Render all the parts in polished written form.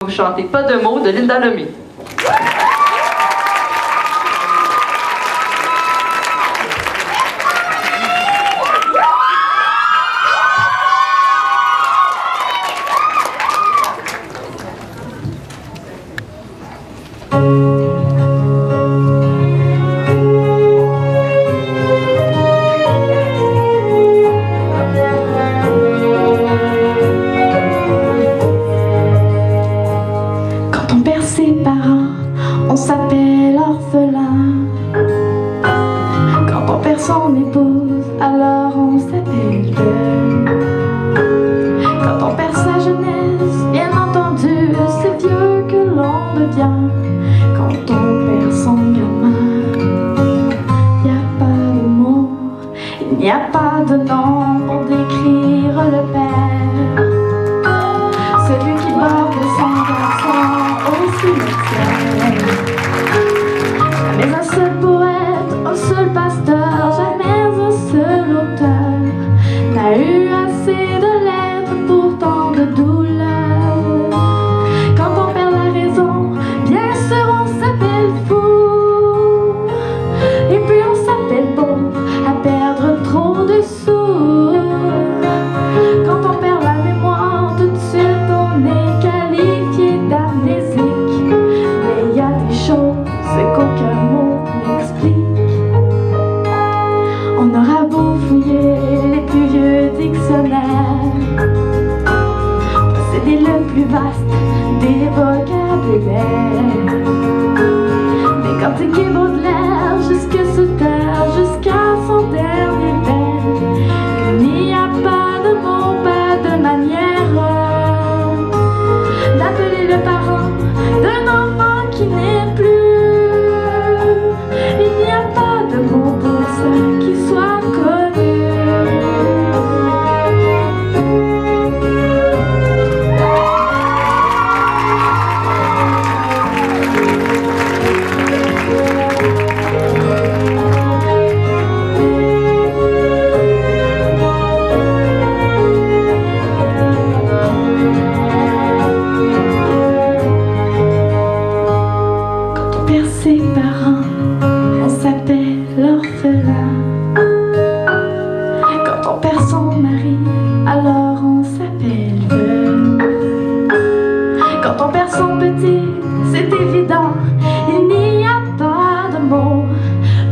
vous chanter Pas de mots de Linda Lemay. On s'appelle orphelin. Quand on perd son épouse, alors on s'appelle veuve. Quand on perd sa jeunesse, bien entendu, c'est vieux que l'on devient. Quand on perd son gamin, il n'y a pas de mots, il n'y a pas de nom pour décrire le père. Celui qui porte son garçon au cimetière. Jamais un seul poète, un seul pasteur, jamais un seul auteur n'a eu assez de lettres pour tant de douleurs. Quand on perd la raison, bien sûr on s'appelle fou. Et puis on s'appelle bon à perdre trop de sous. Quand on perd la mémoire, tout de suite on est qualifié d'amnésique. Mais il y a des choses qu'aucun mot n'explique. On aura beau fouiller les plus vieux dictionnaires, posséder le plus vaste des vocabulaires, mais quand c'est qui Baudelaire jusque sous terre, jusqu'à son dernier vers, il n'y a pas de mots, pas de manière d'appeler le parent d'un enfant qui n'est plus. Il n'y a pas de mots pour ça qui soit connu. Quand on perd ses parents, on s'appelle l'orphelin. Quand on perd son mari, alors on s'appelle veuve. Quand on perd son petit, c'est évident, il n'y a pas de mots.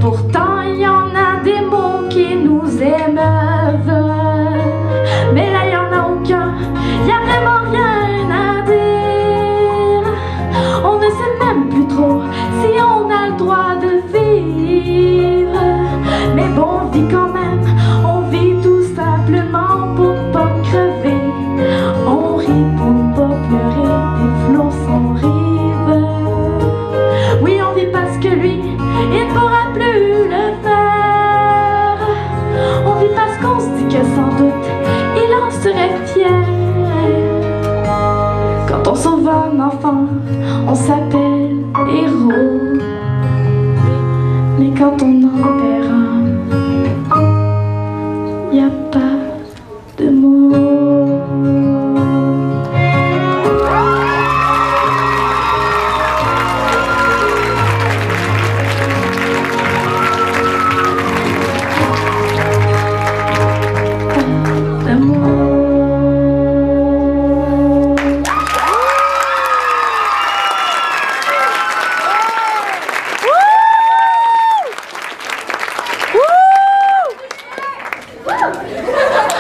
Pourtant il y en a des mots qui nous émeuvent. Mais là il n'y en a aucun, il n'y a vraiment rien à dire. On ne sait même plus trop si on a le droit de vivre. Mais bon, on vit quand même, on vit tout simplement pour pas crever. On rit pour ne pas pleurer des flots sans rive. Oui, on vit parce que lui, il ne pourra plus le faire. On vit parce qu'on se dit que sans doute, il en serait fier. Quand on sauve un enfant, on s'appelle héros. Mais quand on en perd un, y a pas de mots. Pas de mots. Woo!